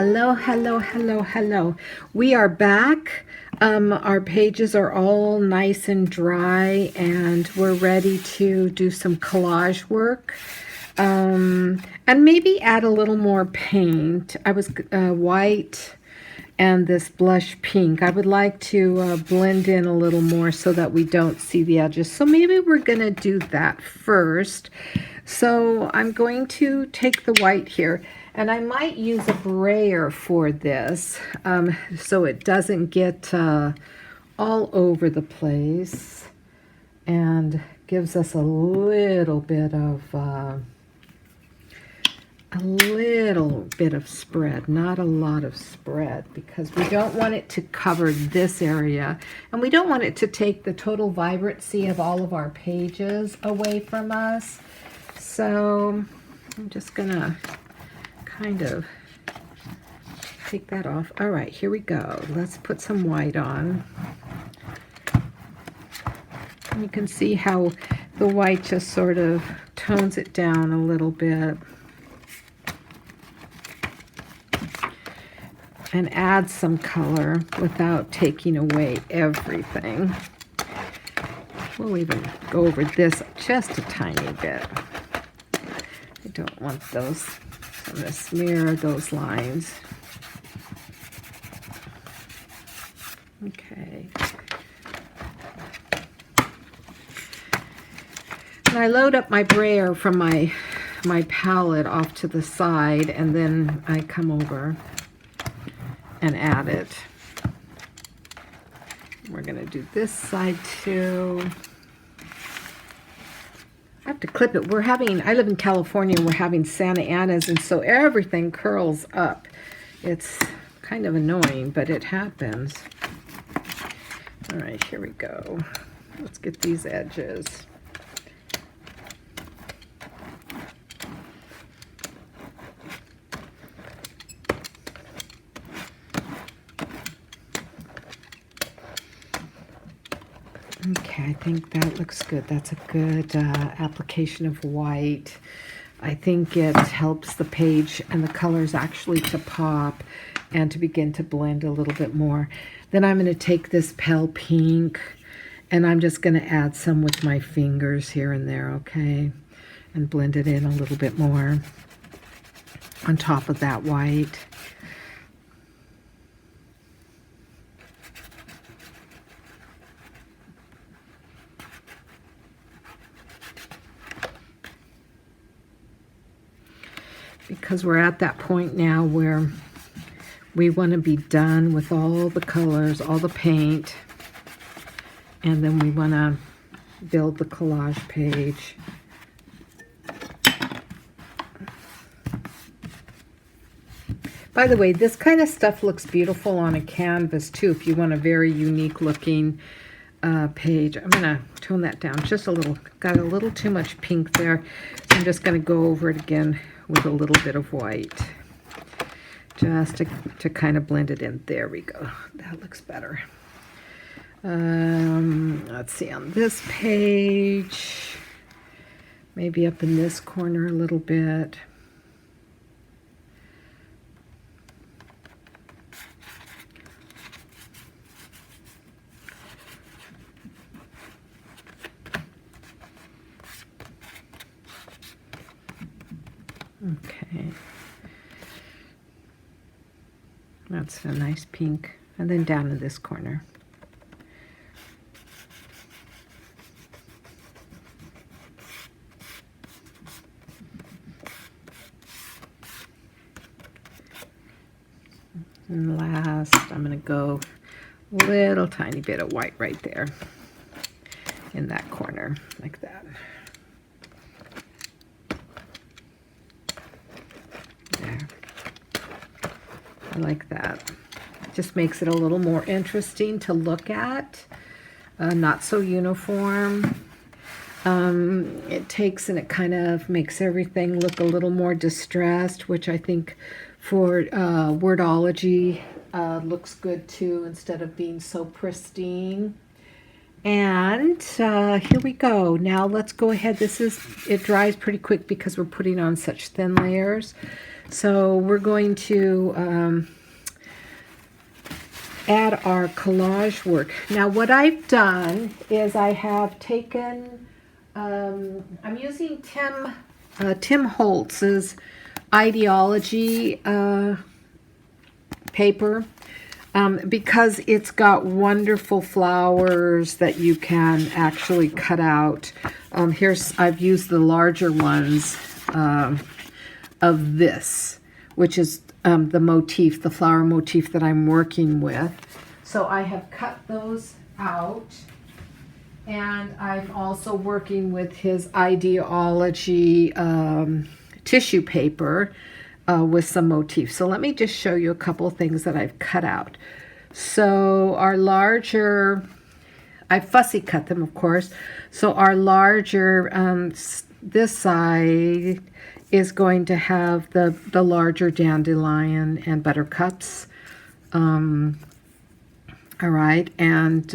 Hello, hello, hello, hello. We are back. Our pages are all nice and dry, and we're ready to do some collage work. And maybe add a little more paint. I was white and this blush pink. I would like to blend in a little more so that we don't see the edges. So maybe we're going to do that first. So I'm going to take the white here, and I might use a brayer for this so it doesn't get all over the place and gives us a little bit of spread, not a lot of spread, because we don't want it to cover this area, and we don't want it to take the total vibrancy of all of our pages away from us. So I'm just gonna kind of take that off. All right, here we go. Let's put some white on. And you can see how the white just sort of tones it down a little bit and adds some color without taking away everything. We'll even go over this just a tiny bit. I don't want those. I'm going to smear those lines. Okay. And I load up my brayer from my palette off to the side, and then I come over and add it. We're going to do this side too. I have to clip it. I live in California, and we're having Santa Ana's, and so everything curls up. It's kind of annoying, but it happens. All right, here we go. Let's get these edges. Okay, I think that looks good. That's a good application of white. I think it helps the page and the colors actually to pop and to begin to blend a little bit more. Then I'm going to take this pale pink, and I'm just going to add some with my fingers here and there, okay? And blend it in a little bit more on top of that white. Because we're at that point now where we want to be done with all the colors, all the paint, and then we want to build the collage page. By the way, this kind of stuff looks beautiful on a canvas too, if you want a very unique looking page. I'm going to tone that down just a little. Got a little too much pink there, so I'm just going to go over it again with a little bit of white, just to kind of blend it in. There we go. That looks better. Let's see, on this page, maybe up in this corner a little bit. Okay, that's a nice pink. And then down in this corner. And last, I'm going to go a little tiny bit of white right there in that corner, like that. I like that. It just makes it a little more interesting to look at. Not so uniform. It takes and it kind of makes everything look a little more distressed, which I think for Wordology looks good too, instead of being so pristine. And here we go. Now let's go ahead. It dries pretty quick because we're putting on such thin layers. So we're going to add our collage work. Now what I've done is I have taken, I'm using Tim Holtz's Ideology paper. Because it's got wonderful flowers that you can actually cut out. I've used the larger ones of this, which is the flower motif that I'm working with. So I have cut those out, and I'm also working with his Ideology tissue paper with some motifs. So let me just show you a couple things that I've cut out. So our larger, I fussy cut them, of course. So our larger, this side is going to have the larger dandelion and buttercups. All right, and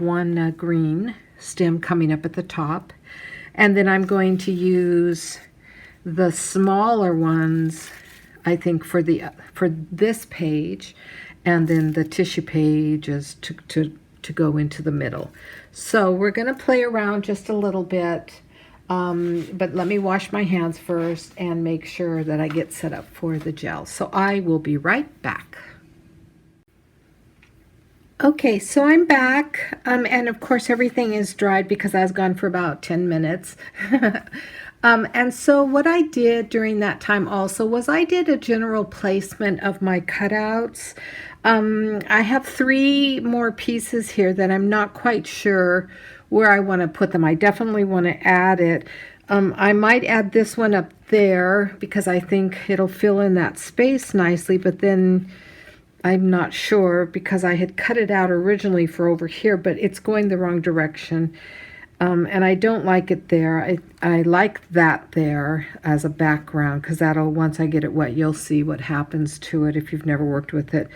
one green stem coming up at the top. And then I'm going to use the smaller ones, I think, for this page, and then the tissue pages to go into the middle. So we're going to play around just a little bit, but let me wash my hands first and make sure that I get set up for the gel. So I will be right back. Okay, so I'm back, and of course everything is dried because I was gone for about 10 minutes. And so what I did during that time also was I did a general placement of my cutouts. I have 3 more pieces here that I'm not quite sure where I want to put them. I definitely want to add it. I might add this one up there because I think it'll fill in that space nicely, but then I'm not sure because I had cut it out originally for over here, but it's going the wrong direction. And I don't like it there. I like that there as a background because once I get it wet, you'll see what happens to it if you've never worked with it.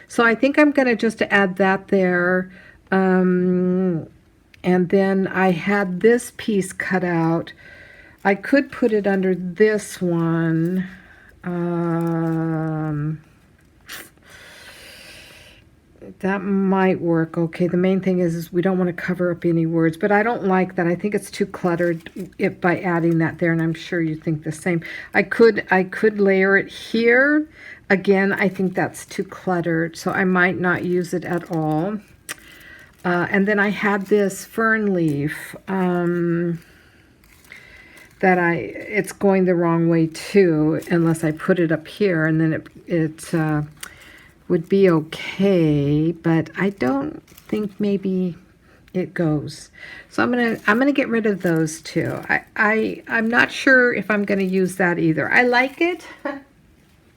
So I think I'm going to just add that there. And then I had this piece cut out. I could put it under this one. That might work. Okay, the main thing is we don't want to cover up any words, but I don't like that. I think it's too cluttered by adding that there, and I'm sure you think the same. I could layer it here. Again, I think that's too cluttered, so I might not use it at all. And then I had this fern leaf it's going the wrong way too, unless I put it up here, and then it would be okay, but I don't think maybe it goes. So I'm gonna get rid of those two. I'm not sure if I'm gonna use that either. I like it,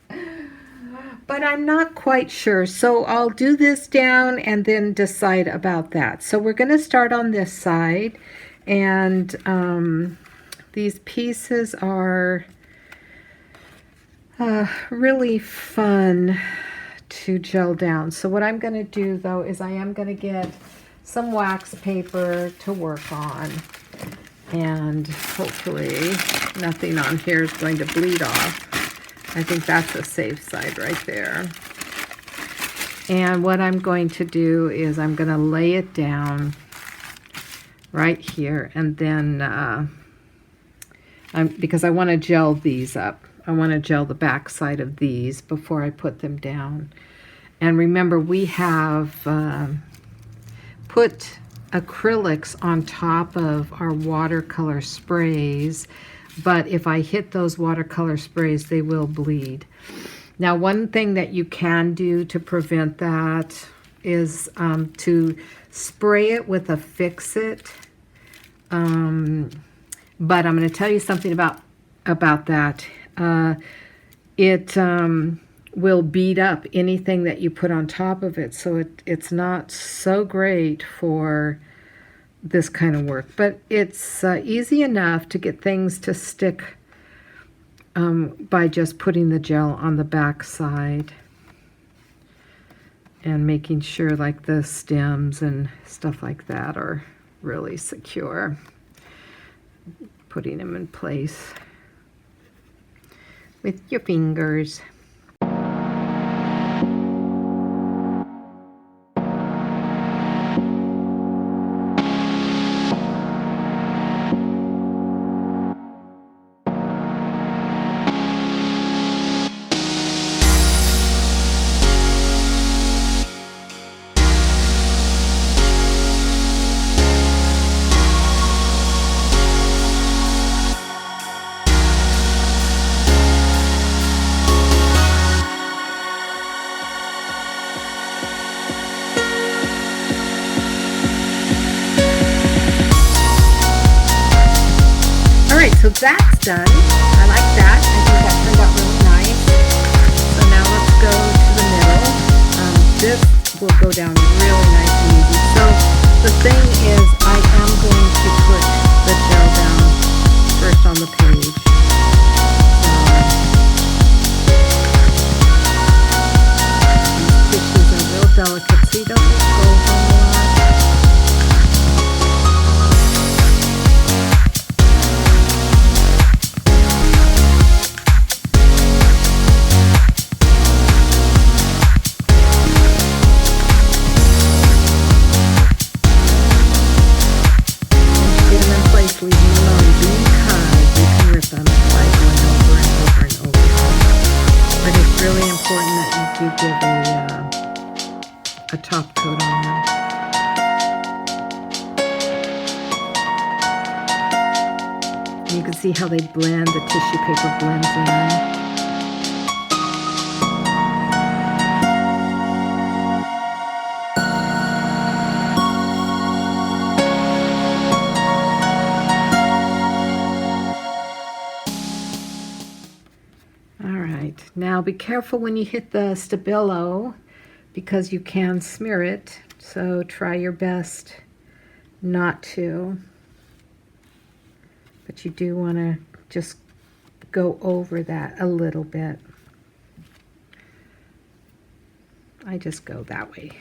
but I'm not quite sure. So I'll do this down and then decide about that. So we're gonna start on this side, and these pieces are really fun to gel down. So what I'm going to do though is I am going to get some wax paper to work on, and hopefully nothing on here is going to bleed off. I think that's a safe side right there. And what I'm going to do is I'm going to lay it down right here, and then because I want to gel these up. I want to gel the back side of these before I put them down. And remember, we have put acrylics on top of our watercolor sprays, but if I hit those watercolor sprays, they will bleed. Now, one thing that you can do to prevent that is to spray it with a fix-it. But I'm going to tell you something about that. It will beat up anything that you put on top of it, so it's not so great for this kind of work. But it's easy enough to get things to stick by just putting the gel on the back side. and making sure like the stems and stuff like that are really secure. Putting them in place with your fingers. So that's done. I like that. I think that turned out really nice. So now let's go to the middle. This will go down really nice and easy. So the thing is, I am going to put the gel down first on the page. These tissues are real delicate, so you don't need to go home a lot. Leave them alone because you can rip them by going over and over and over. But it's really important that you do give a top coat on them. You can see how they blend, the tissue paper blends in. Now be careful when you hit the Stabilo because you can smear it, so try your best not to. But you do want to just go over that a little bit. I just go that way.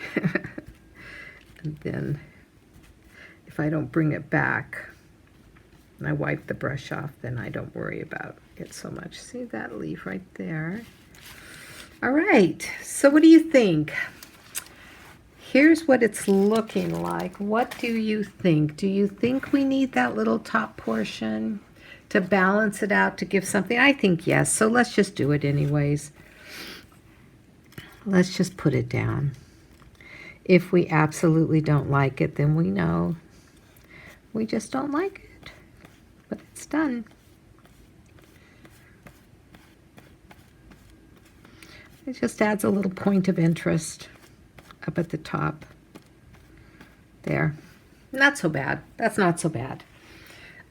And then if I don't bring it back and I wipe the brush off, then I don't worry about it so much. See that leaf right there? All right, so what do you think? Here's what it's looking like. What do you think? Do you think we need that little top portion to balance it out, to give something? I think yes, so let's just do it anyways. Let's just put it down. If we absolutely don't like it, then we know we just don't like it, but it's done. It just adds a little point of interest up at the top. There. Not so bad. That's not so bad.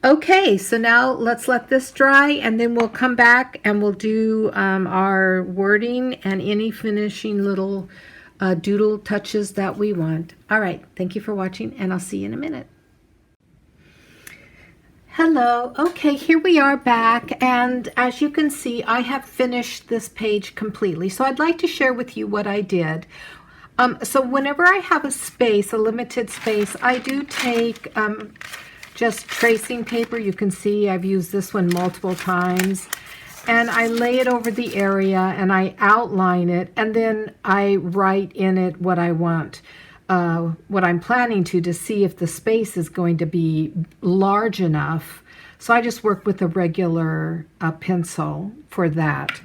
Okay, so now let's let this dry and then we'll come back and we'll do our wording and any finishing little doodle touches that we want. All right, thank you for watching and I'll see you in a minute. Hello. Okay, here we are back, and as you can see, I have finished this page completely. So I'd like to share with you what I did. So whenever I have a space, a limited space, I do take just tracing paper. You can see I've used this one multiple times. And I lay it over the area and I outline it, and then I write in it what I want. What I'm planning to see if the space is going to be large enough. So I just work with a regular pencil for that.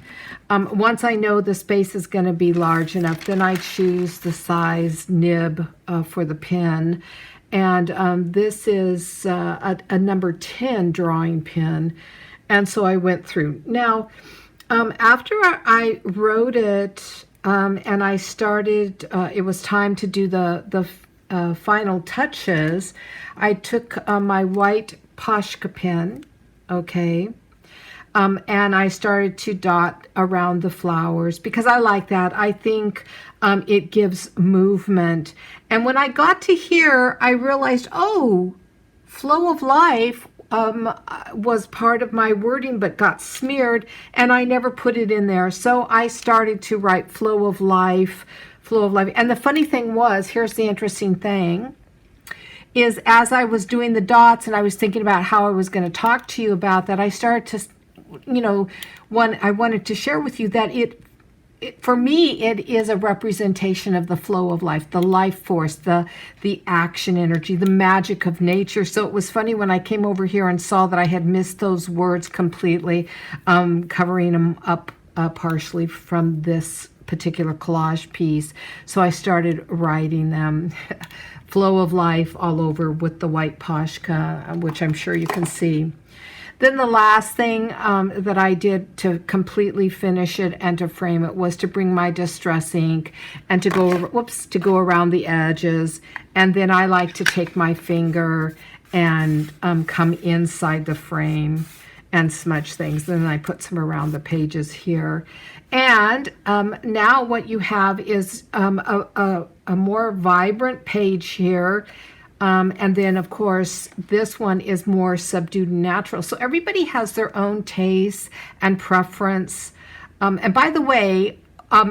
Once I know the space is going to be large enough, then I choose the size nib for the pen. And this is a number 10 drawing pen. And so I went through. Now, after I wrote it, and I started, it was time to do the final touches. I took my white Poshka pen, okay, and I started to dot around the flowers because I like that. I think it gives movement. And when I got to here, I realized, oh, flow of life was part of my wording but got smeared and I never put it in there. So I started to write flow of life Flow of life. And the funny thing was, here's the interesting thing, is as I was doing the dots and I was thinking about how I was going to talk to you about that, I started to, I wanted to share with you that for me, it is a representation of the flow of life, the life force, the action energy, the magic of nature. So it was funny when I came over here and saw that I had missed those words completely, covering them up partially from this particular collage piece. So I started writing them. Flow of life all over with the white Poshka, which I'm sure you can see. Then the last thing that I did to completely finish it and to frame it was to bring my distress ink and to go around the edges. And then I like to take my finger and come inside the frame and smudge things. Then I put some around the pages here. And now what you have is a more vibrant page here. And then, of course, this one is more subdued and natural. So everybody has their own taste and preference. And by the way,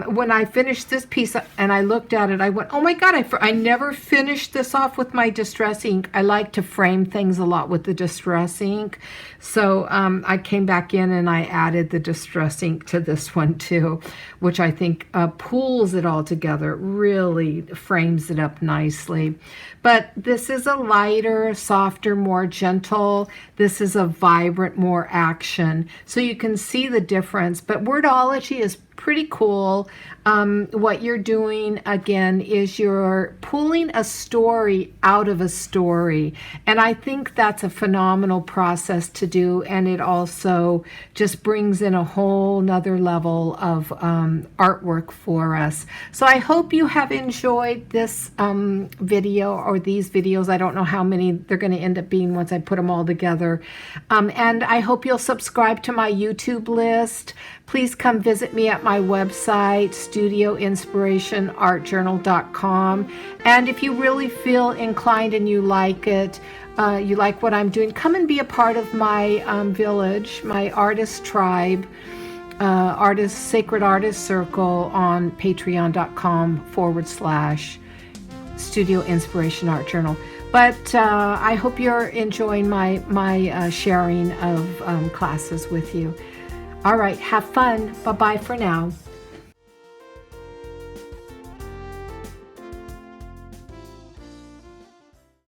when I finished this piece and I looked at it, I went, oh my God, I never finished this off with my distress ink. I like to frame things a lot with the distress ink. So I came back in and I added the distress ink to this one too, which I think pulls it all together, really frames it up nicely. But this is a lighter, softer, more gentle. This is a vibrant, more action. So you can see the difference. But Wordology is pretty cool. What you're doing, again, is you're pulling a story out of a story. And I think that's a phenomenal process to do. And it also just brings in a whole nother level of artwork for us. So I hope you have enjoyed this video or these videos. I don't know how many they're going to end up being once I put them all together. And I hope you'll subscribe to my YouTube list. Please come visit me at my website, studioinspirationartjournal.com. And if you really feel inclined and you like it, you like what I'm doing, come and be a part of my village, my artist tribe, Sacred Artist Circle on patreon.com/Studio Inspiration Art Journal. But I hope you're enjoying my sharing of classes with you. All right, have fun. Bye-bye for now.